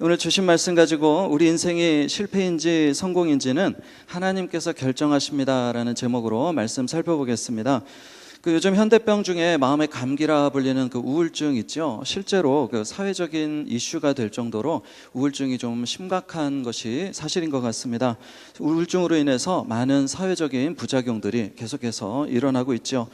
오늘 주신 말씀 가지고 우리 인생이 실패인지 성공인지는 하나님께서 결정하십니다라는 제목으로 말씀 살펴보겠습니다. 요즘 현대병 중에 마음의 감기라 불리는 우울증 있죠. 실제로 사회적인 이슈가 될 정도로 우울증이 좀 심각한 것이 사실인 것 같습니다. 우울증으로 인해서 많은 사회적인 부작용들이 계속해서 일어나고 있죠.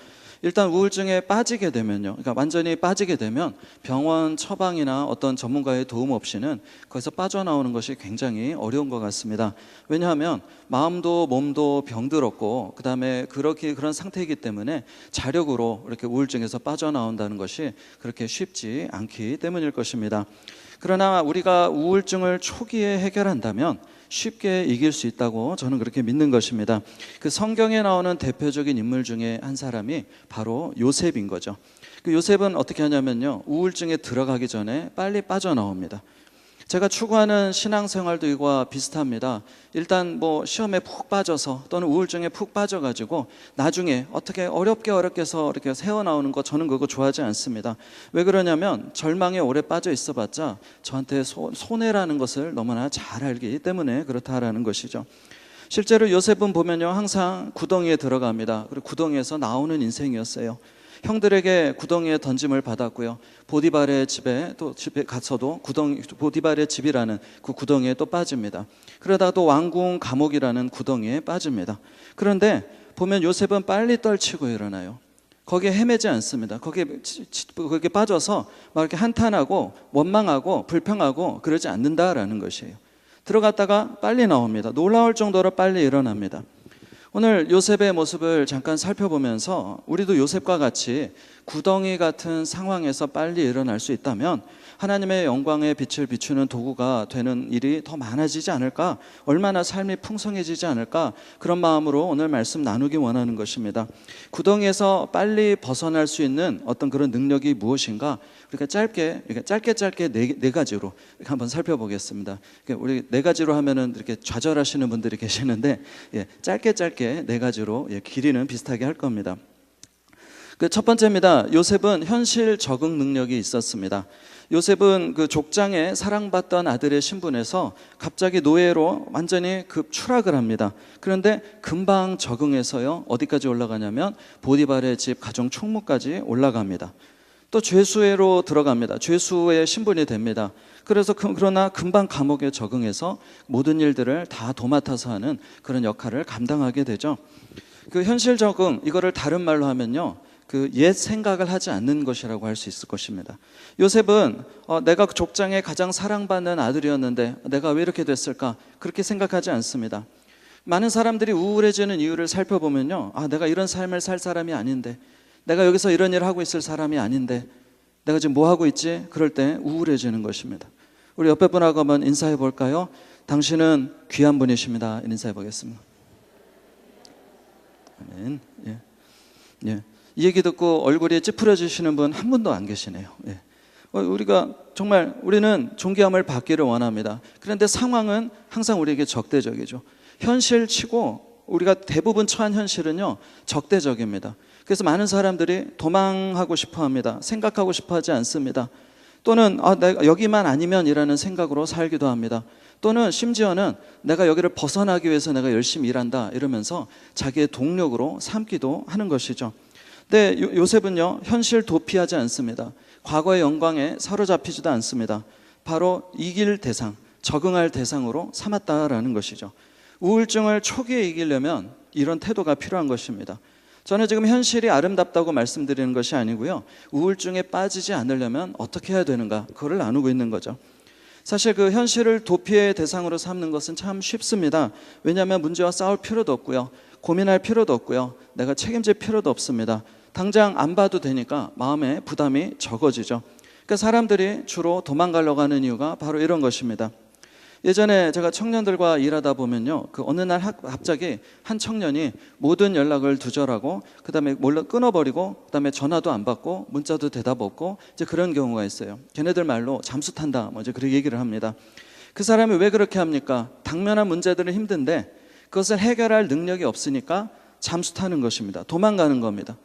일단 우울증에 빠지게 되면요, 그러니까 완전히 빠지게 되면 병원 처방이나 어떤 전문가의 도움 없이는 거기서 빠져나오는 것이 굉장히 어려운 것 같습니다. 왜냐하면 마음도 몸도 병들었고 그다음에 그런 상태이기 때문에 자력으로 이렇게 우울증에서 빠져나온다는 것이 그렇게 쉽지 않기 때문일 것입니다. 그러나 우리가 우울증을 초기에 해결한다면 쉽게 이길 수 있다고 저는 그렇게 믿는 것입니다. 성경에 나오는 대표적인 인물 중에 한 사람이 바로 요셉인 거죠. 요셉은 어떻게 하냐면요, 우울증에 들어가기 전에 빨리 빠져나옵니다. 제가 추구하는 신앙생활도 이거와 비슷합니다. 일단 시험에 푹 빠져서 또는 우울증에 푹 빠져가지고 나중에 어떻게 어렵게 해서 이렇게 새어나오는 거, 저는 그거 좋아하지 않습니다. 왜 그러냐면 절망에 오래 빠져 있어봤자 저한테 손해라는 것을 너무나 잘 알기 때문에 그렇다라는 것이죠. 실제로 요셉은 보면요, 항상 구덩이에 들어갑니다. 그리고 구덩이에서 나오는 인생이었어요. 형들에게 구덩이에 던짐을 받았고요. 보디발의 집에 가서도 보디발의 집이라는 그 구덩이에 또 빠집니다. 그러다가 또 왕궁 감옥이라는 구덩이에 빠집니다. 그런데 보면 요셉은 빨리 떨치고 일어나요. 거기에 헤매지 않습니다. 거기에 빠져서 막 이렇게 한탄하고 원망하고 불평하고 그러지 않는다라는 것이에요. 들어갔다가 빨리 나옵니다. 놀라울 정도로 빨리 일어납니다. 오늘 요셉의 모습을 잠깐 살펴보면서 우리도 요셉과 같이 구덩이 같은 상황에서 빨리 일어날 수 있다면 하나님의 영광의 빛을 비추는 도구가 되는 일이 더 많아지지 않을까, 얼마나 삶이 풍성해지지 않을까, 그런 마음으로 오늘 말씀 나누기 원하는 것입니다. 구덩이에서 빨리 벗어날 수 있는 어떤 그런 능력이 무엇인가, 우리가 짧게 네 가지로 이렇게 한번 살펴보겠습니다. 우리 네 가지로 하면은 이렇게 좌절하시는 분들이 계시는데, 짧게 네 가지로 길이는 비슷하게 할 겁니다. 첫 번째입니다. 요셉은 현실 적응 능력이 있었습니다. 요셉은 족장에 사랑받던 아들의 신분에서 갑자기 노예로 완전히 추락을 합니다. 그런데 금방 적응해서요, 어디까지 올라가냐면 보디발의 집 가정 총무까지 올라갑니다. 또 죄수로 들어갑니다. 죄수의 신분이 됩니다. 그러나 금방 감옥에 적응해서 모든 일들을 다 도맡아서 하는 그런 역할을 감당하게 되죠. 현실 적응, 이거를 다른 말로 하면요, 옛 생각을 하지 않는 것이라고 할 수 있을 것입니다. 요셉은 내가 족장에 가장 사랑받는 아들이었는데 내가 왜 이렇게 됐을까, 그렇게 생각하지 않습니다. 많은 사람들이 우울해지는 이유를 살펴보면요, 내가 이런 삶을 살 사람이 아닌데, 내가 여기서 이런 일을 하고 있을 사람이 아닌데 내가 지금 뭐 하고 있지? 그럴 때 우울해지는 것입니다. 우리 옆에 분하고 한번 인사해 볼까요? 당신은 귀한 분이십니다. 인사해 보겠습니다. 아멘. 이 얘기 듣고 얼굴이 찌푸려지시는 분 한 분도 안 계시네요. 우리는 존귀함을 받기를 원합니다. 그런데 상황은 항상 우리에게 적대적이죠. 현실치고 우리가 대부분 처한 현실은요, 적대적입니다. 그래서 많은 사람들이 도망하고 싶어 합니다. 생각하고 싶어 하지 않습니다. 또는 내가 여기만 아니면 이라는 생각으로 살기도 합니다. 또는 심지어는 내가 여기를 벗어나기 위해서 내가 열심히 일한다 이러면서 자기의 동력으로 삼기도 하는 것이죠. 근데 요셉은요, 현실 도피하지 않습니다. 과거의 영광에 사로잡히지도 않습니다. 바로 이길 대상, 적응할 대상으로 삼았다라는 것이죠. 우울증을 초기에 이기려면 이런 태도가 필요한 것입니다. 저는 지금 현실이 아름답다고 말씀드리는 것이 아니고요, 우울증에 빠지지 않으려면 어떻게 해야 되는가, 그거를 나누고 있는 거죠. 사실 현실을 도피의 대상으로 삼는 것은 참 쉽습니다. 왜냐하면 문제와 싸울 필요도 없고요, 고민할 필요도 없고요, 내가 책임질 필요도 없습니다. 당장 안 봐도 되니까 마음의 부담이 적어지죠. 그러니까 사람들이 주로 도망가려고 하는 이유가 바로 이런 것입니다. 예전에 제가 청년들과 일하다 보면요, 어느 날 갑자기 한 청년이 모든 연락을 두절하고 그다음에 몰래 끊어버리고 그다음에 전화도 안 받고 문자도 대답 없고 이제 그런 경우가 있어요. 걔네들 말로 잠수 탄다, 이제 그렇게 얘기를 합니다. 그 사람이 왜 그렇게 합니까? 당면한 문제들은 힘든데 그것을 해결할 능력이 없으니까 잠수 타는 것입니다. 도망가는 겁니다.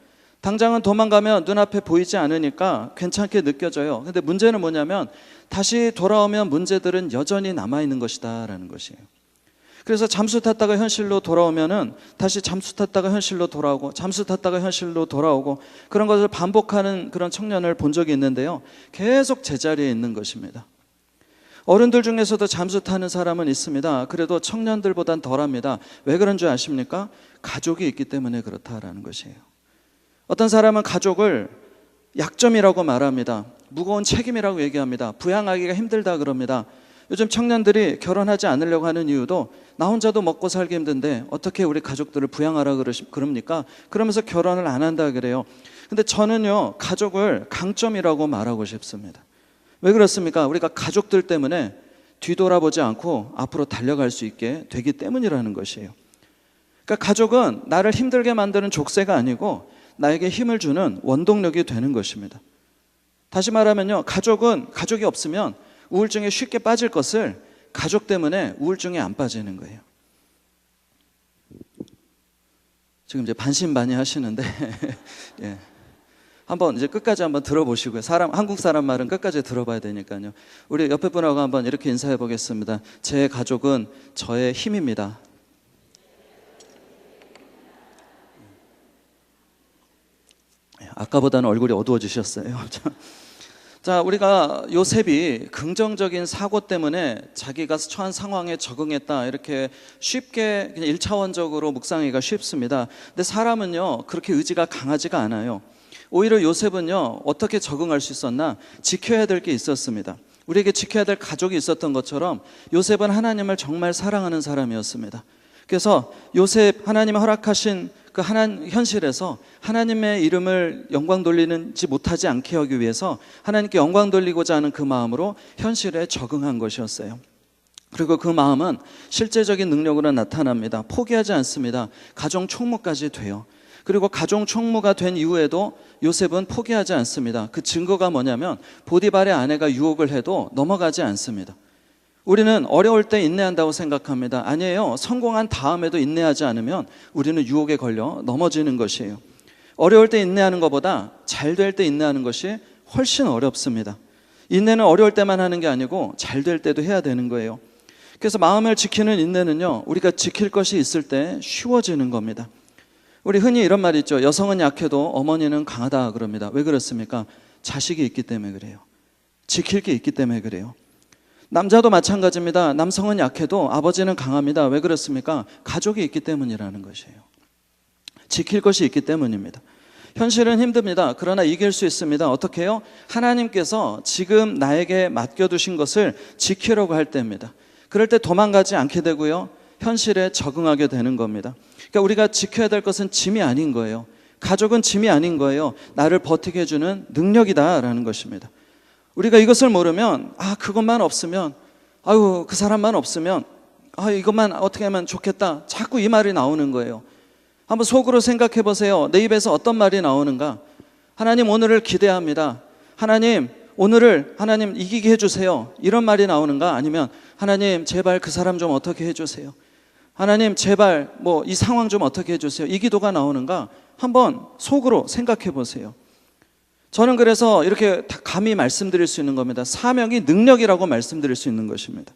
당장은 도망가면 눈앞에 보이지 않으니까 괜찮게 느껴져요. 근데 문제는 뭐냐면 다시 돌아오면 문제들은 여전히 남아있는 것이다 라는 것이에요. 그래서 잠수 탔다가 현실로 돌아오면은 다시 잠수 탔다가 현실로 돌아오고 잠수 탔다가 현실로 돌아오고 그런 것을 반복하는 그런 청년을 본 적이 있는데요. 계속 제자리에 있는 것입니다. 어른들 중에서도 잠수 타는 사람은 있습니다. 그래도 청년들보단 덜합니다. 왜 그런 줄 아십니까? 가족이 있기 때문에 그렇다라는 것이에요. 어떤 사람은 가족을 약점이라고 말합니다. 무거운 책임이라고 얘기합니다. 부양하기가 힘들다 그럽니다. 요즘 청년들이 결혼하지 않으려고 하는 이유도 나 혼자도 먹고 살기 힘든데 어떻게 우리 가족들을 부양하라 그럽니까? 그러면서 결혼을 안 한다 그래요. 근데 저는요, 가족을 강점이라고 말하고 싶습니다. 왜 그렇습니까? 우리가 가족들 때문에 뒤돌아보지 않고 앞으로 달려갈 수 있게 되기 때문이라는 것이에요. 그러니까 가족은 나를 힘들게 만드는 족쇄가 아니고 나에게 힘을 주는 원동력이 되는 것입니다. 다시 말하면요, 가족이 없으면 우울증에 쉽게 빠질 것을 가족 때문에 우울증에 안 빠지는 거예요. 지금 이제 반신반의하시는데 예. 한번 이제 끝까지 한번 들어보시고요. 한국 사람 말은 끝까지 들어봐야 되니까요. 우리 옆에 분하고 한번 이렇게 인사해 보겠습니다. 제 가족은 저의 힘입니다. 아까보다는 얼굴이 어두워지셨어요. 자, 우리가 요셉이 긍정적인 사고 때문에 자기가 처한 상황에 적응했다 이렇게 쉽게 그냥 1차원적으로 묵상하기가 쉽습니다. 근데 사람은요, 그렇게 의지가 강하지가 않아요. 오히려 요셉은요, 어떻게 적응할 수 있었나? 지켜야 될 게 있었습니다. 우리에게 지켜야 될 가족이 있었던 것처럼 요셉은 하나님을 정말 사랑하는 사람이었습니다. 그래서 요셉, 하나님이 허락하신 그 현실에서 하나님의 이름을 영광 돌리는지 못하지 않게 하기 위해서 하나님께 영광 돌리고자 하는 그 마음으로 현실에 적응한 것이었어요. 그리고 그 마음은 실제적인 능력으로 나타납니다. 포기하지 않습니다. 가정 총무까지 돼요. 그리고 가정 총무가 된 이후에도 요셉은 포기하지 않습니다. 그 증거가 뭐냐면 보디발의 아내가 유혹을 해도 넘어가지 않습니다. 우리는 어려울 때 인내한다고 생각합니다. 아니에요. 성공한 다음에도 인내하지 않으면 우리는 유혹에 걸려 넘어지는 것이에요. 어려울 때 인내하는 것보다 잘 될 때 인내하는 것이 훨씬 어렵습니다. 인내는 어려울 때만 하는 게 아니고 잘 될 때도 해야 되는 거예요. 그래서 마음을 지키는 인내는요, 우리가 지킬 것이 있을 때 쉬워지는 겁니다. 우리 흔히 이런 말이 있죠. 여성은 약해도 어머니는 강하다 그럽니다. 왜 그렇습니까? 자식이 있기 때문에 그래요. 지킬 게 있기 때문에 그래요. 남자도 마찬가지입니다. 남성은 약해도 아버지는 강합니다. 왜 그렇습니까? 가족이 있기 때문이라는 것이에요. 지킬 것이 있기 때문입니다. 현실은 힘듭니다. 그러나 이길 수 있습니다. 어떻게 해요? 하나님께서 지금 나에게 맡겨두신 것을 지키려고 할 때입니다. 그럴 때 도망가지 않게 되고요, 현실에 적응하게 되는 겁니다. 그러니까 우리가 지켜야 될 것은 짐이 아닌 거예요. 가족은 짐이 아닌 거예요. 나를 버티게 해주는 능력이다라는 것입니다. 우리가 이것을 모르면 그것만 없으면, 그 사람만 없으면, 이것만 어떻게 하면 좋겠다, 자꾸 이 말이 나오는 거예요. 한번 속으로 생각해 보세요. 내 입에서 어떤 말이 나오는가? 하나님, 오늘을 기대합니다. 하나님, 오늘을 하나님 이기게 해주세요. 이런 말이 나오는가? 아니면 하나님, 제발 그 사람 좀 어떻게 해주세요. 하나님, 제발 이 상황 좀 어떻게 해주세요. 이 기도가 나오는가? 한번 속으로 생각해 보세요. 저는 그래서 이렇게 감히 말씀드릴 수 있는 겁니다. 사명이 능력이라고 말씀드릴 수 있는 것입니다.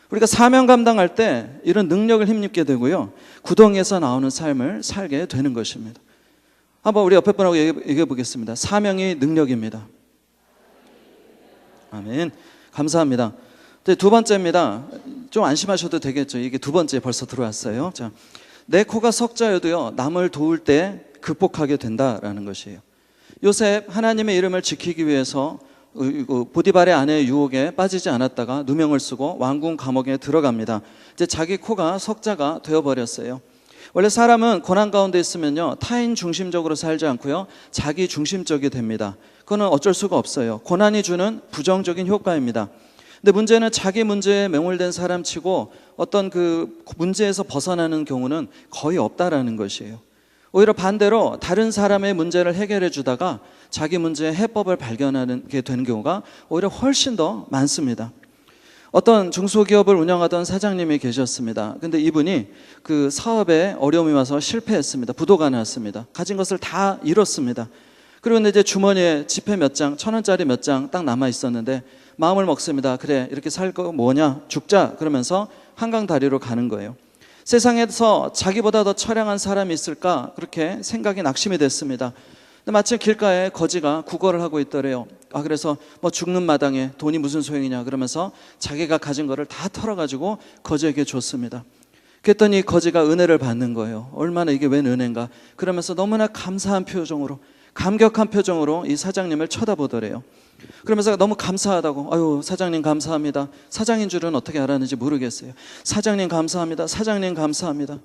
우리가 사명 감당할 때 이런 능력을 힘입게 되고요, 구덩이에서 나오는 삶을 살게 되는 것입니다. 한번 우리 옆에 분하고 얘기해 보겠습니다. 사명이 능력입니다. 아멘. 감사합니다. 두 번째입니다. 좀 안심하셔도 되겠죠. 이게 두 번째 벌써 들어왔어요. 자, 내 코가 석자여도요, 남을 도울 때 극복하게 된다라는 것이에요. 요셉, 하나님의 이름을 지키기 위해서 보디발의 아내의 유혹에 빠지지 않았다가 누명을 쓰고 왕궁 감옥에 들어갑니다. 이제 자기 코가 석자가 되어버렸어요. 원래 사람은 고난 가운데 있으면요, 타인 중심적으로 살지 않고요, 자기 중심적이 됩니다. 그거는 어쩔 수가 없어요. 고난이 주는 부정적인 효과입니다. 근데 문제는 자기 문제에 매몰된 사람치고 어떤 그 문제에서 벗어나는 경우는 거의 없다라는 것이에요. 오히려 반대로 다른 사람의 문제를 해결해 주다가 자기 문제의 해법을 발견하게 되는 경우가 오히려 훨씬 더 많습니다. 어떤 중소기업을 운영하던 사장님이 계셨습니다. 근데 이분이 그 사업에 어려움이 와서 실패했습니다. 부도가 났습니다. 가진 것을 다 잃었습니다. 그리고 이제 주머니에 지폐 몇 장, 1,000원짜리 몇 장 딱 남아 있었는데 마음을 먹습니다. 그래, 이렇게 살 거 뭐냐, 죽자. 그러면서 한강 다리로 가는 거예요. 세상에서 자기보다 더 처량한 사람이 있을까? 그렇게 생각이 낙심이 됐습니다. 근데 마침 길가에 거지가 구걸을 하고 있더래요. 그래서 뭐 죽는 마당에 돈이 무슨 소용이냐 그러면서 자기가 가진 거를 다 털어가지고 거지에게 줬습니다. 그랬더니 거지가 은혜를 받는 거예요. 얼마나 이게 웬 은혜인가. 그러면서 너무나 감사한 표정으로, 감격한 표정으로 이 사장님을 쳐다보더래요. 그러면서 너무 감사하다고, 아유 사장님 감사합니다. 사장인 줄은 어떻게 알았는지 모르겠어요. 사장님 감사합니다. 사장님 감사합니다.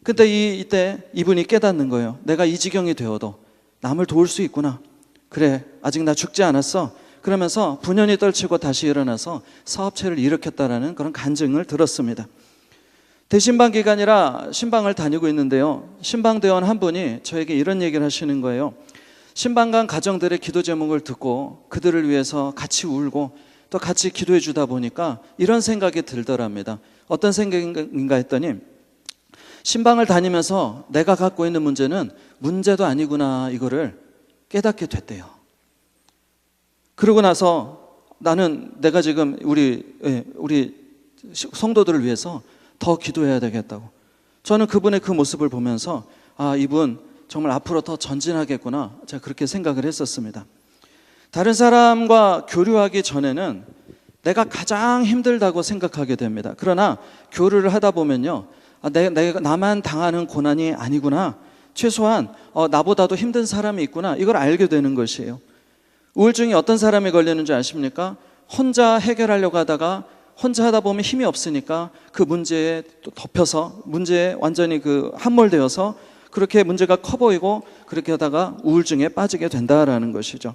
근데 이때 이분이 깨닫는 거예요. 내가 이 지경이 되어도 남을 도울 수 있구나. 그래, 아직 나 죽지 않았어. 그러면서 분연히 떨치고 다시 일어나서 사업체를 일으켰다라는 그런 간증을 들었습니다. 대신방 기간이라 신방을 다니고 있는데요, 신방대원 한 분이 저에게 이런 얘기를 하시는 거예요. 신방간 가정들의 기도 제목을 듣고 그들을 위해서 같이 울고 또 같이 기도해 주다 보니까 이런 생각이 들더랍니다. 어떤 생각인가 했더니, 신방을 다니면서 내가 갖고 있는 문제는 문제도 아니구나, 이거를 깨닫게 됐대요. 그러고 나서 나는 내가 지금 우리 성도들을 위해서 더 기도해야 되겠다고. 저는 그분의 그 모습을 보면서 이분 정말 앞으로 더 전진하겠구나, 제가 그렇게 생각을 했었습니다. 다른 사람과 교류하기 전에는 내가 가장 힘들다고 생각하게 됩니다. 그러나 교류를 하다 보면요, 나만 당하는 고난이 아니구나, 최소한 나보다도 힘든 사람이 있구나, 이걸 알게 되는 것이에요. 우울증이 어떤 사람이 걸리는지 아십니까? 혼자 해결하려고 하다가 혼자 하다 보면 힘이 없으니까 그 문제에 또 덮여서 문제에 완전히 함몰되어서 그렇게 문제가 커 보이고 그렇게 하다가 우울증에 빠지게 된다라는 것이죠.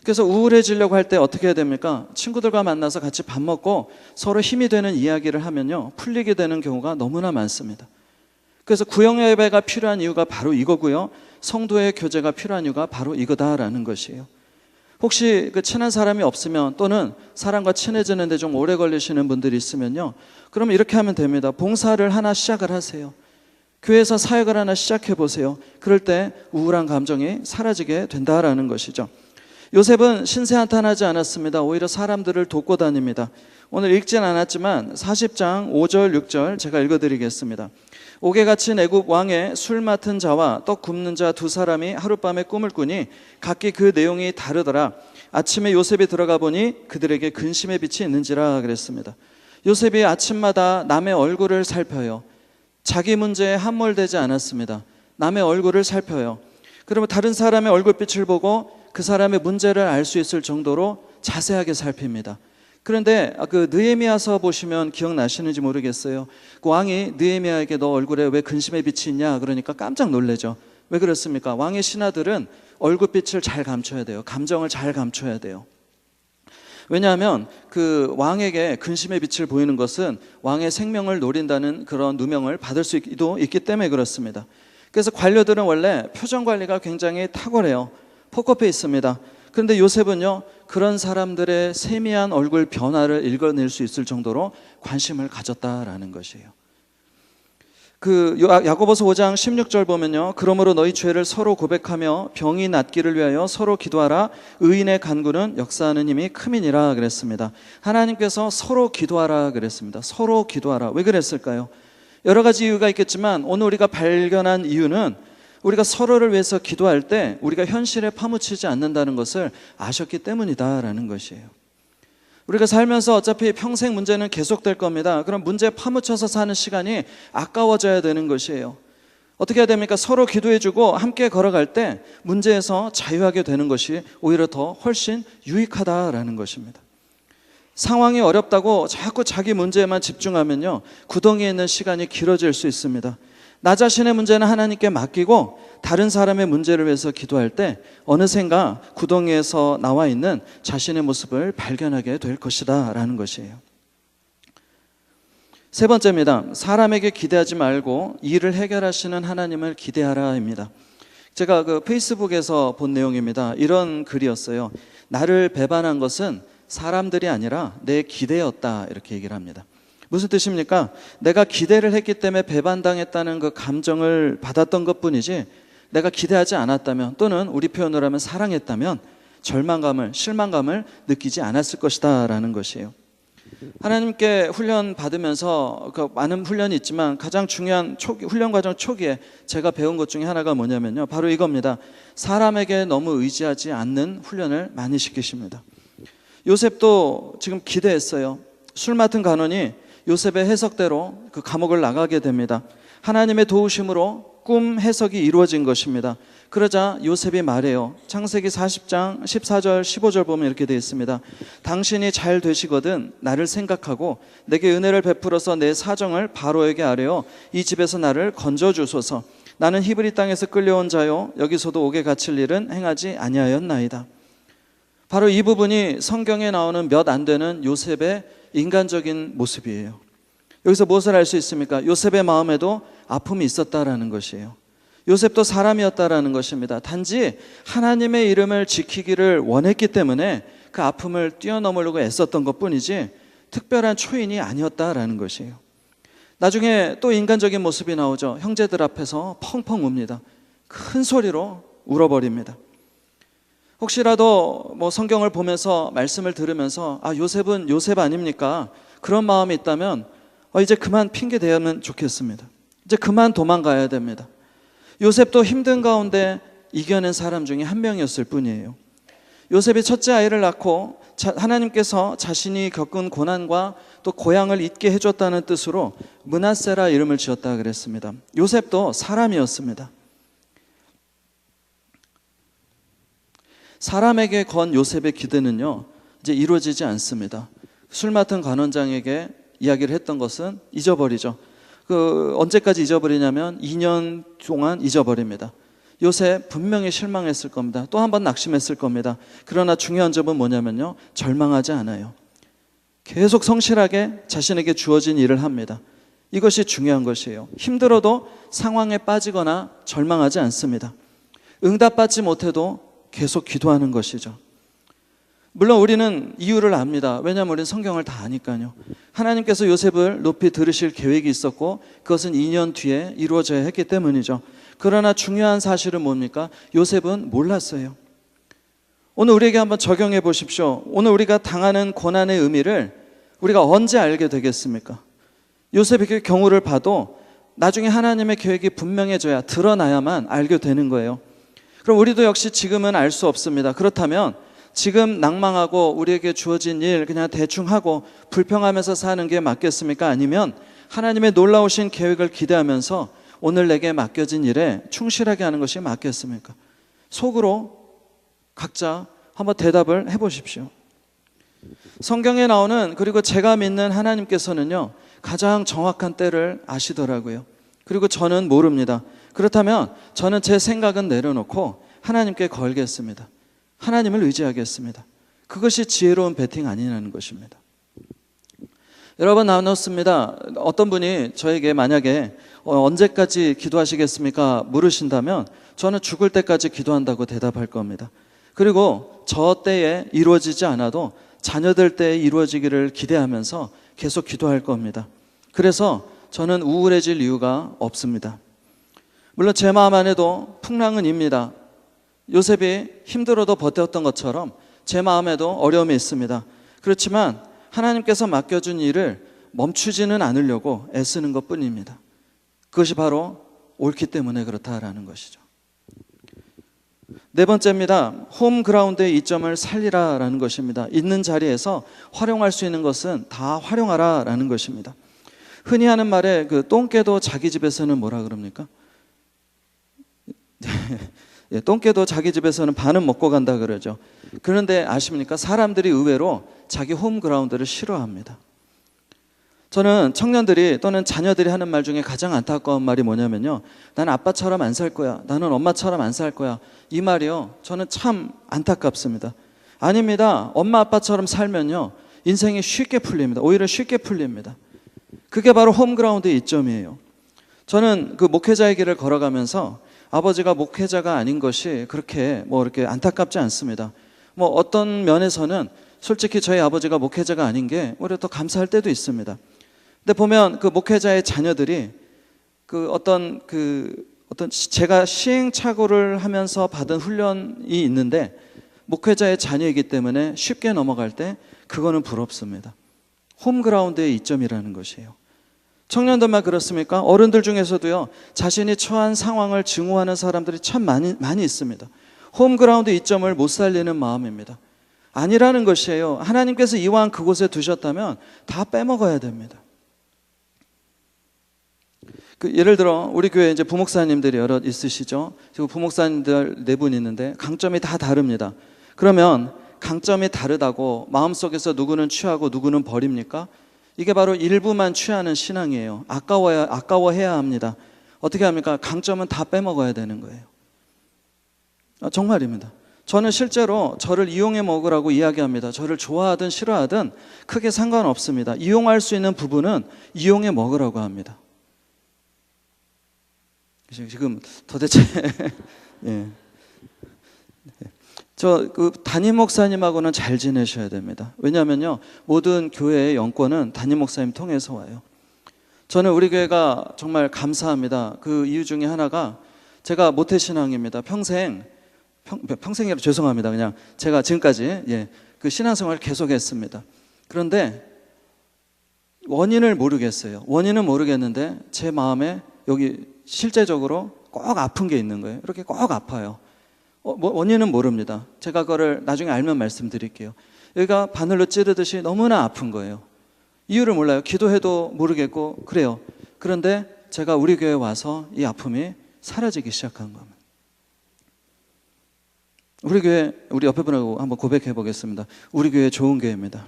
그래서 우울해지려고 할 때 어떻게 해야 됩니까? 친구들과 만나서 같이 밥 먹고 서로 힘이 되는 이야기를 하면요, 풀리게 되는 경우가 너무나 많습니다. 그래서 구역예배가 필요한 이유가 바로 이거고요, 성도의 교제가 필요한 이유가 바로 이거다라는 것이에요. 혹시 친한 사람이 없으면, 또는 사람과 친해지는데 좀 오래 걸리시는 분들이 있으면요, 그러면 이렇게 하면 됩니다. 봉사를 하나 시작을 하세요. 교회에서 사역을 하나 시작해 보세요. 그럴 때 우울한 감정이 사라지게 된다라는 것이죠. 요셉은 신세한탄하지 않았습니다. 오히려 사람들을 돕고 다닙니다. 오늘 읽진 않았지만 40장 5절 6절 제가 읽어드리겠습니다. 옥에 갇힌 애굽 왕의 술 맡은 자와 떡 굽는 자 두 사람이 하룻밤에 꿈을 꾸니 각기 그 내용이 다르더라. 아침에 요셉이 들어가 보니 그들에게 근심의 빛이 있는지라 그랬습니다. 요셉이 아침마다 남의 얼굴을 살펴요. 자기 문제에 함몰되지 않았습니다. 남의 얼굴을 살펴요. 그러면 다른 사람의 얼굴빛을 보고 그 사람의 문제를 알 수 있을 정도로 자세하게 살핍니다. 그런데 느헤미야서 보시면 기억나시는지 모르겠어요. 그 왕이 느헤미야에게 너 얼굴에 왜 근심의 빛이 있냐 그러니까 깜짝 놀라죠. 왜 그렇습니까? 왕의 신하들은 얼굴빛을 잘 감춰야 돼요. 감정을 잘 감춰야 돼요. 왜냐하면 그 왕에게 근심의 빛을 보이는 것은 왕의 생명을 노린다는 그런 누명을 받을 수도 있기 때문에 그렇습니다. 그래서 관료들은 원래 표정 관리가 굉장히 탁월해요. 포커페이스입니다. 그런데 요셉은요, 그런 사람들의 세미한 얼굴 변화를 읽어낼 수 있을 정도로 관심을 가졌다라는 것이에요. 야고보서 5장 16절 보면요, 그러므로 너희 죄를 서로 고백하며 병이 낫기를 위하여 서로 기도하라. 의인의 간구는 역사하는 힘이 큼이니라 그랬습니다. 하나님께서 서로 기도하라 그랬습니다. 서로 기도하라. 왜 그랬을까요? 여러 가지 이유가 있겠지만 오늘 우리가 발견한 이유는 우리가 서로를 위해서 기도할 때 우리가 현실에 파묻히지 않는다는 것을 아셨기 때문이다라는 것이에요. 우리가 살면서 어차피 평생 문제는 계속될 겁니다. 그럼 문제에 파묻혀서 사는 시간이 아까워져야 되는 것이에요. 어떻게 해야 됩니까? 서로 기도해주고 함께 걸어갈 때 문제에서 자유하게 되는 것이 오히려 더 훨씬 유익하다라는 것입니다. 상황이 어렵다고 자꾸 자기 문제에만 집중하면요, 구덩이에 있는 시간이 길어질 수 있습니다. 나 자신의 문제는 하나님께 맡기고 다른 사람의 문제를 위해서 기도할 때 어느샌가 구덩이에서 나와 있는 자신의 모습을 발견하게 될 것이다 라는 것이에요. 세 번째입니다. 사람에게 기대하지 말고 일을 해결하시는 하나님을 기대하라입니다. 제가 페이스북에서 본 내용입니다. 이런 글이었어요. 나를 배반한 것은 사람들이 아니라 내 기대였다, 이렇게 얘기를 합니다. 무슨 뜻입니까? 내가 기대를 했기 때문에 배반당했다는 그 감정을 받았던 것뿐이지, 내가 기대하지 않았다면, 또는 우리 표현으로 하면 사랑했다면 절망감을, 실망감을 느끼지 않았을 것이다 라는 것이에요. 하나님께 훈련 받으면서 많은 훈련이 있지만 가장 중요한 훈련 과정 초기에 제가 배운 것 중에 하나가 뭐냐면요, 바로 이겁니다. 사람에게 너무 의지하지 않는 훈련을 많이 시키십니다. 요셉도 지금 기대했어요. 술 맡은 간원이 요셉의 해석대로 그 감옥을 나가게 됩니다. 하나님의 도우심으로 꿈 해석이 이루어진 것입니다. 그러자 요셉이 말해요. 창세기 40장 14절 15절 보면 이렇게 되어 있습니다. 당신이 잘 되시거든 나를 생각하고 내게 은혜를 베풀어서 내 사정을 바로에게 아뢰어 이 집에서 나를 건져주소서. 나는 히브리 땅에서 끌려온 자요 여기서도 옥에 갇힐 일은 행하지 아니하였나이다. 바로 이 부분이 성경에 나오는 몇 안 되는 요셉의 인간적인 모습이에요. 여기서 무엇을 알 수 있습니까? 요셉의 마음에도 아픔이 있었다라는 것이에요. 요셉도 사람이었다라는 것입니다. 단지 하나님의 이름을 지키기를 원했기 때문에 그 아픔을 뛰어넘으려고 애썼던 것뿐이지 특별한 초인이 아니었다라는 것이에요. 나중에 또 인간적인 모습이 나오죠. 형제들 앞에서 펑펑 웁니다. 큰 소리로 울어버립니다. 혹시라도 성경을 보면서 말씀을 들으면서 요셉은 요셉 아닙니까? 그런 마음이 있다면 이제 그만 핑계 대면 좋겠습니다. 이제 그만 도망가야 됩니다. 요셉도 힘든 가운데 이겨낸 사람 중에 한 명이었을 뿐이에요. 요셉이 첫째 아이를 낳고 하나님께서 자신이 겪은 고난과 또 고향을 잊게 해줬다는 뜻으로 므낫세라 이름을 지었다 그랬습니다. 요셉도 사람이었습니다. 사람에게 건 요셉의 기대는요 이제 이루어지지 않습니다. 술 맡은 관원장에게 이야기를 했던 것은 잊어버리죠. 언제까지 잊어버리냐면 2년 동안 잊어버립니다. 요셉 분명히 실망했을 겁니다. 또 한 번 낙심했을 겁니다. 그러나 중요한 점은 뭐냐면요, 절망하지 않아요. 계속 성실하게 자신에게 주어진 일을 합니다. 이것이 중요한 것이에요. 힘들어도 상황에 빠지거나 절망하지 않습니다. 응답받지 못해도 계속 기도하는 것이죠. 물론 우리는 이유를 압니다. 왜냐하면 우리는 성경을 다 아니까요. 하나님께서 요셉을 높이 들으실 계획이 있었고 그것은 2년 뒤에 이루어져야 했기 때문이죠. 그러나 중요한 사실은 뭡니까? 요셉은 몰랐어요. 오늘 우리에게 한번 적용해 보십시오. 오늘 우리가 당하는 고난의 의미를 우리가 언제 알게 되겠습니까? 요셉의 그 경우를 봐도 나중에 하나님의 계획이 분명해져야, 드러나야만 알게 되는 거예요. 그럼 우리도 역시 지금은 알 수 없습니다. 그렇다면 지금 낭망하고 우리에게 주어진 일 그냥 대충 하고 불평하면서 사는 게 맞겠습니까? 아니면 하나님의 놀라우신 계획을 기대하면서 오늘 내게 맡겨진 일에 충실하게 하는 것이 맞겠습니까? 속으로 각자 한번 대답을 해보십시오. 성경에 나오는, 그리고 제가 믿는 하나님께서는요 가장 정확한 때를 아시더라고요. 그리고 저는 모릅니다. 그렇다면 저는 제 생각은 내려놓고 하나님께 걸겠습니다. 하나님을 의지하겠습니다. 그것이 지혜로운 배팅 아니라는 것입니다. 여러 번 나눴습니다. 어떤 분이 저에게 만약에 언제까지 기도하시겠습니까? 물으신다면 저는 죽을 때까지 기도한다고 대답할 겁니다. 그리고 저 때에 이루어지지 않아도 자녀들 때에 이루어지기를 기대하면서 계속 기도할 겁니다. 그래서 저는 우울해질 이유가 없습니다. 물론 제 마음 안에도 풍랑은 입니다. 요셉이 힘들어도 버텼던 것처럼 제 마음에도 어려움이 있습니다. 그렇지만 하나님께서 맡겨준 일을 멈추지는 않으려고 애쓰는 것뿐입니다. 그것이 바로 옳기 때문에 그렇다라는 것이죠. 네 번째입니다. 홈그라운드의 이점을 살리라라는 것입니다. 있는 자리에서 활용할 수 있는 것은 다 활용하라라는 것입니다. 흔히 하는 말에 똥개도 자기 집에서는 뭐라 그럽니까? 똥개도 자기 집에서는 반은 먹고 간다 그러죠. 그런데 아십니까? 사람들이 의외로 자기 홈그라운드를 싫어합니다. 저는 청년들이 또는 자녀들이 하는 말 중에 가장 안타까운 말이 뭐냐면요, 나는 아빠처럼 안 살 거야, 나는 엄마처럼 안 살 거야. 이 말이요, 저는 참 안타깝습니다. 아닙니다. 엄마 아빠처럼 살면요 인생이 쉽게 풀립니다. 오히려 쉽게 풀립니다. 그게 바로 홈그라운드의 이점이에요. 저는 그 목회자의 길을 걸어가면서 아버지가 목회자가 아닌 것이 그렇게 이렇게 안타깝지 않습니다. 어떤 면에서는 솔직히 저희 아버지가 목회자가 아닌 게 오히려 더 감사할 때도 있습니다. 근데 보면 그 목회자의 자녀들이 어떤 제가 시행착오를 하면서 받은 훈련이 있는데 목회자의 자녀이기 때문에 쉽게 넘어갈 때 그거는 부럽습니다. 홈그라운드의 이점이라는 것이에요. 청년들만 그렇습니까? 어른들 중에서도요, 자신이 처한 상황을 증오하는 사람들이 참 많이 있습니다. 홈그라운드 이점을 못 살리는 마음입니다. 아니라는 것이에요. 하나님께서 이왕 그곳에 두셨다면 다 빼먹어야 됩니다. 예를 들어 우리 교회 이제 부목사님들이 여럿 있으시죠. 지금 부목사님들 4분 있는데 강점이 다 다릅니다. 그러면 강점이 다르다고 마음속에서 누구는 취하고 누구는 버립니까? 이게 바로 일부만 취하는 신앙이에요. 아까워해야 합니다. 어떻게 합니까? 강점은 다 빼먹어야 되는 거예요. 정말입니다. 저는 실제로 저를 이용해 먹으라고 이야기합니다. 저를 좋아하든 싫어하든 크게 상관없습니다. 이용할 수 있는 부분은 이용해 먹으라고 합니다. 지금 도대체 예. 담임 목사님하고는 잘 지내셔야 됩니다. 왜냐하면요, 모든 교회의 영권은 담임 목사님 통해서 와요. 저는 우리 교회가 정말 감사합니다. 그 이유 중에 하나가 제가 모태신앙입니다. 평생이라 죄송합니다. 그냥 제가 지금까지 그 신앙생활을 계속했습니다. 그런데 원인을 모르겠어요. 원인은 모르겠는데 제 마음에 여기 실제적으로 꼭 아픈 게 있는 거예요. 이렇게 꼭 아파요. 원인은 모릅니다. 제가 그거를 나중에 알면 말씀드릴게요. 여기가 바늘로 찌르듯이 너무나 아픈 거예요. 이유를 몰라요. 기도해도 모르겠고 그래요. 그런데 제가 우리 교회에 와서 이 아픔이 사라지기 시작한 겁니다. 우리 교회, 우리 옆에 분하고 한번 고백해 보겠습니다. 우리 교회 좋은 교회입니다.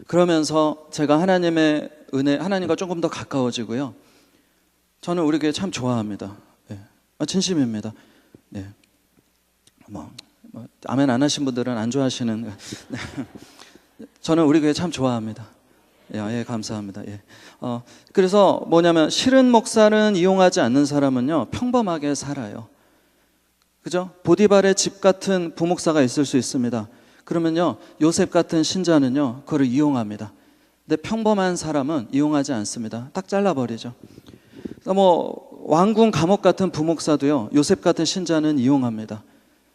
그러면서 제가 하나님의 은혜, 하나님과 조금 더 가까워지고요. 저는 우리 교회 참 좋아합니다. 네. 진심입니다. 네. 아멘 안 하신 분들은 안 좋아하시는. 저는 우리 교회 참 좋아합니다. 예, 감사합니다. 예. 그래서 뭐냐면 싫은 목사는 이용하지 않는 사람은요, 평범하게 살아요. 그죠? 보디발의 집 같은 부목사가 있을 수 있습니다. 그러면요, 요셉 같은 신자는요, 그걸 이용합니다. 근데 평범한 사람은 이용하지 않습니다. 딱 잘라버리죠. 왕궁 감옥 같은 부목사도요, 요셉 같은 신자는 이용합니다.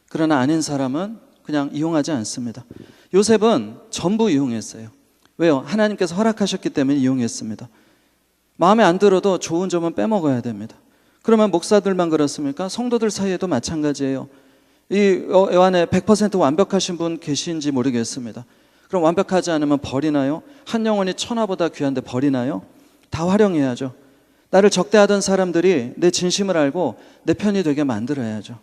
그러나 아닌 사람은 그냥 이용하지 않습니다. 요셉은 전부 이용했어요. 왜요? 하나님께서 허락하셨기 때문에 이용했습니다. 마음에 안 들어도 좋은 점은 빼먹어야 됩니다. 그러면 목사들만 그렇습니까? 성도들 사이에도 마찬가지예요. 이 안에 100% 완벽하신 분 계신지 모르겠습니다. 그럼 완벽하지 않으면 버리나요? 한 영혼이 천하보다 귀한데 버리나요? 다 활용해야죠. 나를 적대하던 사람들이 내 진심을 알고 내 편이 되게 만들어야죠.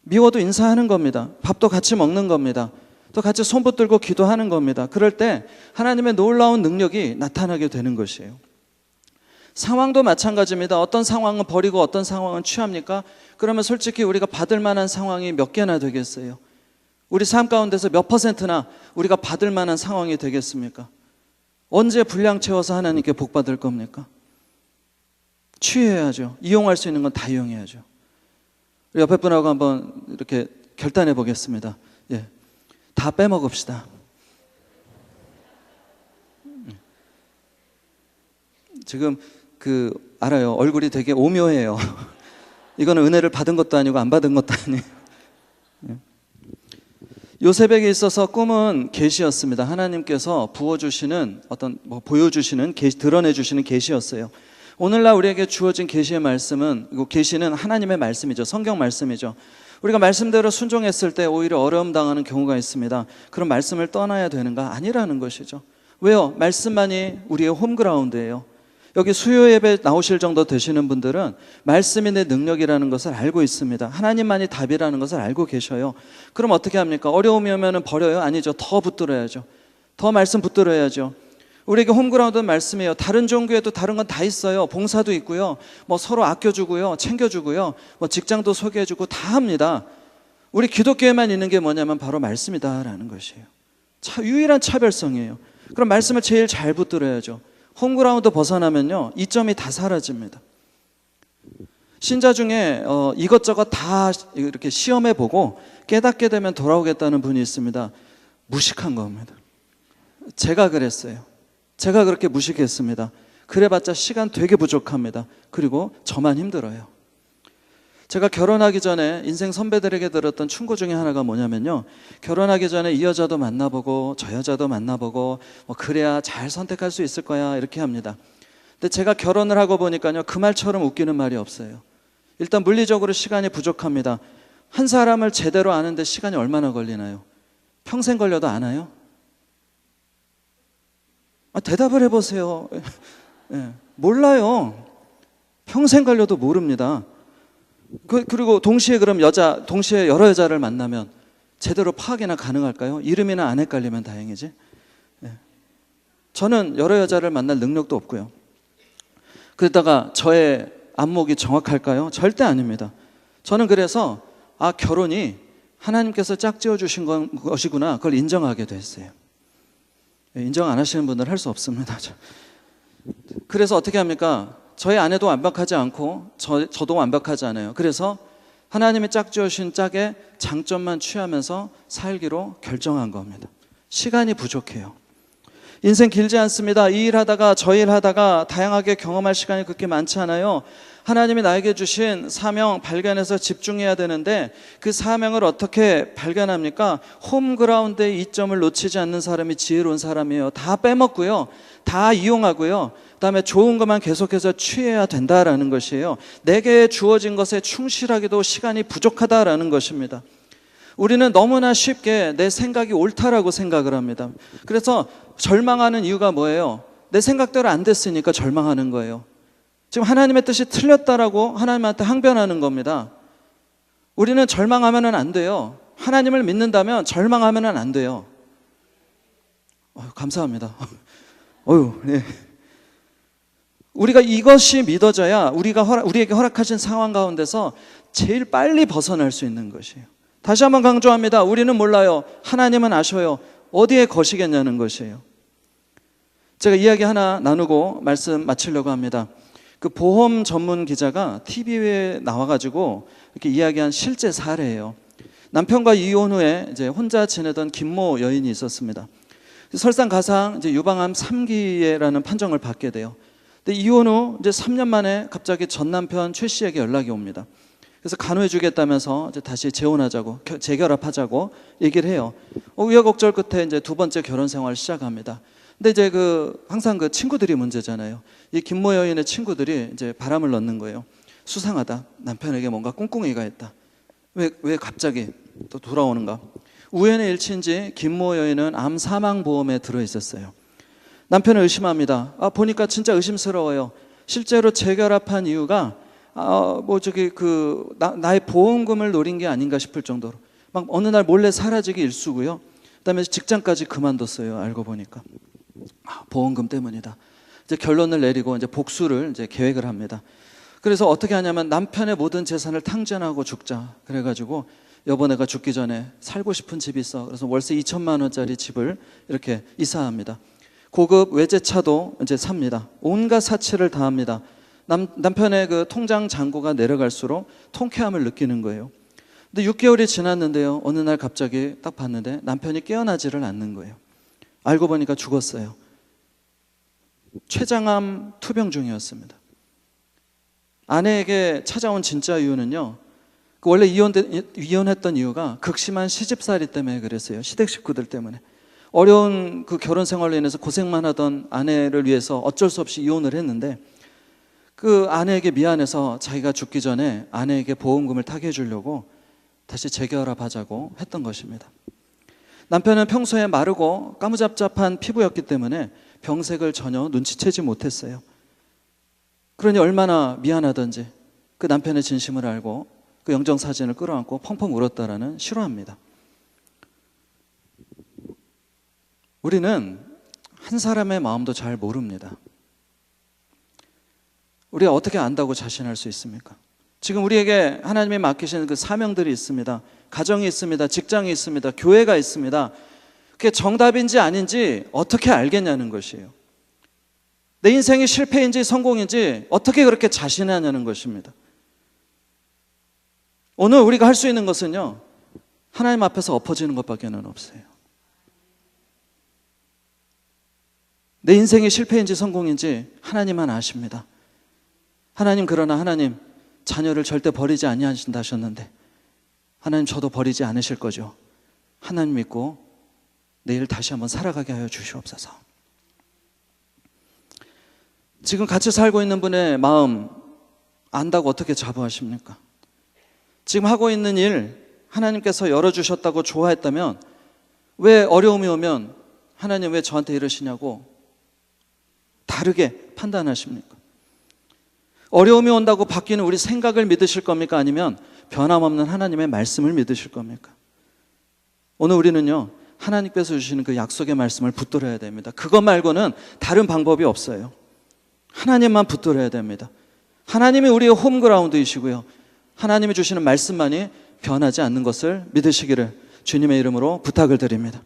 미워도 인사하는 겁니다. 밥도 같이 먹는 겁니다. 또 같이 손 붙들고 기도하는 겁니다. 그럴 때 하나님의 놀라운 능력이 나타나게 되는 것이에요. 상황도 마찬가지입니다. 어떤 상황은 버리고 어떤 상황은 취합니까? 그러면 솔직히 우리가 받을 만한 상황이 몇 개나 되겠어요? 우리 삶 가운데서 몇 %나 우리가 받을 만한 상황이 되겠습니까? 언제 분량 채워서 하나님께 복 받을 겁니까? 취해야죠. 이용할 수 있는 건 다 이용해야죠. 우리 옆에 분하고 한번 이렇게 결단해 보겠습니다. 예, 다 빼먹읍시다. 지금 알아요. 얼굴이 되게 오묘해요. 이거는 은혜를 받은 것도 아니고 안 받은 것도 아니에요. 요셉에게 있어서 꿈은 계시였습니다. 하나님께서 부어주시는 보여주시는 드러내주시는 계시였어요. 오늘날 우리에게 주어진 계시의 말씀은, 계시는 하나님의 말씀이죠. 성경 말씀이죠. 우리가 말씀대로 순종했을 때 오히려 어려움 당하는 경우가 있습니다. 그런 말씀을 떠나야 되는가? 아니라는 것이죠. 왜요? 말씀만이 우리의 홈그라운드예요. 여기 수요 예배 나오실 정도 되시는 분들은 말씀이 내 능력이라는 것을 알고 있습니다. 하나님만이 답이라는 것을 알고 계셔요. 그럼 어떻게 합니까? 어려움이 오면 버려요? 아니죠. 더 붙들어야죠. 더 말씀 붙들어야죠. 우리에게 홈그라운드는 말씀이에요. 다른 종교에도 다른 건 다 있어요. 봉사도 있고요. 서로 아껴주고요. 챙겨주고요. 직장도 소개해주고 다 합니다. 우리 기독교에만 있는 게 뭐냐면 바로 말씀이다라는 것이에요. 유일한 차별성이에요. 그럼 말씀을 제일 잘 붙들어야죠. 홈그라운드 벗어나면요, 이점이 다 사라집니다. 신자 중에 이것저것 다 이렇게 시험해보고 깨닫게 되면 돌아오겠다는 분이 있습니다. 무식한 겁니다. 제가 그랬어요. 제가 그렇게 무식했습니다. 그래봤자 시간 되게 부족합니다. 그리고 저만 힘들어요. 제가 결혼하기 전에 인생 선배들에게 들었던 충고 중에 하나가 뭐냐면요, 결혼하기 전에 이 여자도 만나보고 저 여자도 만나보고 그래야 잘 선택할 수 있을 거야, 이렇게 합니다. 근데 제가 결혼을 하고 보니까요, 그 말처럼 웃기는 말이 없어요. 일단 물리적으로 시간이 부족합니다. 한 사람을 제대로 아는데 시간이 얼마나 걸리나요? 평생 걸려도 아나요? 대답을 해보세요. 네, 몰라요. 평생 걸려도 모릅니다. 그리고 동시에 여러 여자를 만나면 제대로 파악이나 가능할까요? 이름이나 안 헷갈리면 다행이지. 네. 저는 여러 여자를 만날 능력도 없고요. 그러다가 저의 안목이 정확할까요? 절대 아닙니다. 저는 그래서 결혼이 하나님께서 짝지어 주신 것이구나, 그걸 인정하게 됐어요. 인정 안 하시는 분들은 할 수 없습니다. 그래서 어떻게 합니까? 저희 아내도 완벽하지 않고 저도 완벽하지 않아요. 그래서 하나님이 짝지어주신 짝의 장점만 취하면서 살기로 결정한 겁니다. 시간이 부족해요. 인생 길지 않습니다. 이 일 하다가 저 일 하다가 다양하게 경험할 시간이 그렇게 많지 않아요. 하나님이 나에게 주신 사명 발견해서 집중해야 되는데 그 사명을 어떻게 발견합니까? 홈그라운드의 이점을 놓치지 않는 사람이 지혜로운 사람이에요. 다 빼먹고요, 다 이용하고요, 그다음에 좋은 것만 계속해서 취해야 된다라는 것이에요. 내게 주어진 것에 충실하기도 시간이 부족하다라는 것입니다. 우리는 너무나 쉽게 내 생각이 옳다라고 생각을 합니다. 그래서 절망하는 이유가 뭐예요? 내 생각대로 안 됐으니까 절망하는 거예요. 지금 하나님의 뜻이 틀렸다라고 하나님한테 항변하는 겁니다. 우리는 절망하면 안 돼요. 하나님을 믿는다면 절망하면 안 돼요. 감사합니다. 네. 우리가 이것이 믿어져야 우리에게 허락하신 상황 가운데서 제일 빨리 벗어날 수 있는 것이에요. 다시 한번 강조합니다. 우리는 몰라요. 하나님은 아셔요. 어디에 거시겠냐는 것이에요. 제가 이야기 하나 나누고 말씀 마치려고 합니다. 그 보험 전문 기자가 TV에 나와가지고 이렇게 이야기한 실제 사례예요. 남편과 이혼 후에 이제 혼자 지내던 김모 여인이 있었습니다. 설상가상 이제 유방암 3기라는 판정을 받게 돼요. 근데 이혼 후 이제 3년 만에 갑자기 전 남편 최 씨에게 연락이 옵니다. 그래서 간호해주겠다면서 이제 다시 재혼하자고, 재결합하자고 얘기를 해요. 우여곡절 끝에 이제 두 번째 결혼 생활을 시작합니다. 근데 이제 항상 친구들이 문제잖아요. 이 김모 여인의 친구들이 이제 바람을 넣는 거예요. 수상하다. 남편에게 뭔가 꿍꿍이가 있다. 왜 갑자기 또 돌아오는가? 우연의 일치인지 김모 여인은 암 사망 보험에 들어 있었어요. 남편을 의심합니다. 보니까 진짜 의심스러워요. 실제로 재결합한 이유가 나의 보험금을 노린 게 아닌가 싶을 정도로 막 어느 날 몰래 사라지기 일쑤고요. 그다음에 직장까지 그만뒀어요. 알고 보니까 보험금 때문이다. 이제 결론을 내리고 이제 복수를 이제 계획을 합니다. 그래서 어떻게 하냐면 남편의 모든 재산을 탕진하고 죽자. 그래가지고 여보 내가 죽기 전에 살고 싶은 집이 있어. 그래서 월세 2천만 원짜리 집을 이렇게 이사합니다. 고급 외제차도 이제 삽니다. 온갖 사치를 다 합니다. 남편의 그 통장 잔고가 내려갈수록 통쾌함을 느끼는 거예요. 근데 6개월이 지났는데요. 어느 날 갑자기 딱 봤는데 남편이 깨어나지를 않는 거예요. 알고 보니까 죽었어요. 췌장암 투병 중이었습니다. 아내에게 찾아온 진짜 이유는요, 원래 이혼했던 이유가 극심한 시집살이 때문에 그랬어요. 시댁 식구들 때문에. 어려운 그 결혼 생활로 인해서 고생만 하던 아내를 위해서 어쩔 수 없이 이혼을 했는데 그 아내에게 미안해서 자기가 죽기 전에 아내에게 보험금을 타게 해주려고 다시 재결합하자고 했던 것입니다. 남편은 평소에 마르고 까무잡잡한 피부였기 때문에 병색을 전혀 눈치채지 못했어요. 그러니 얼마나 미안하던지 그 남편의 진심을 알고 그 영정사진을 끌어안고 펑펑 울었다라는 실화입니다. 우리는 한 사람의 마음도 잘 모릅니다. 우리가 어떻게 안다고 자신할 수 있습니까? 지금 우리에게 하나님이 맡기신 그 사명들이 있습니다. 가정이 있습니다. 직장이 있습니다. 교회가 있습니다. 그게 정답인지 아닌지 어떻게 알겠냐는 것이에요. 내 인생이 실패인지 성공인지 어떻게 그렇게 자신하냐는 것입니다. 오늘 우리가 할 수 있는 것은요, 하나님 앞에서 엎어지는 것밖에는 없어요. 내 인생이 실패인지 성공인지 하나님만 아십니다. 그러나 하나님, 자녀를 절대 버리지 아니하신다 하셨는데 하나님, 저도 버리지 않으실 거죠. 하나님 믿고 내일 다시 한번 살아가게 하여 주시옵소서. 지금 같이 살고 있는 분의 마음 안다고 어떻게 자부하십니까? 지금 하고 있는 일 하나님께서 열어주셨다고 좋아했다면 왜 어려움이 오면 하나님 왜 저한테 이러시냐고 다르게 판단하십니까? 어려움이 온다고 바뀌는 우리 생각을 믿으실 겁니까? 아니면 변함없는 하나님의 말씀을 믿으실 겁니까? 오늘 우리는요, 하나님께서 주시는 그 약속의 말씀을 붙들어야 됩니다. 그것 말고는 다른 방법이 없어요. 하나님만 붙들어야 됩니다. 하나님이 우리의 홈그라운드이시고요, 하나님이 주시는 말씀만이 변하지 않는 것을 믿으시기를 주님의 이름으로 부탁을 드립니다.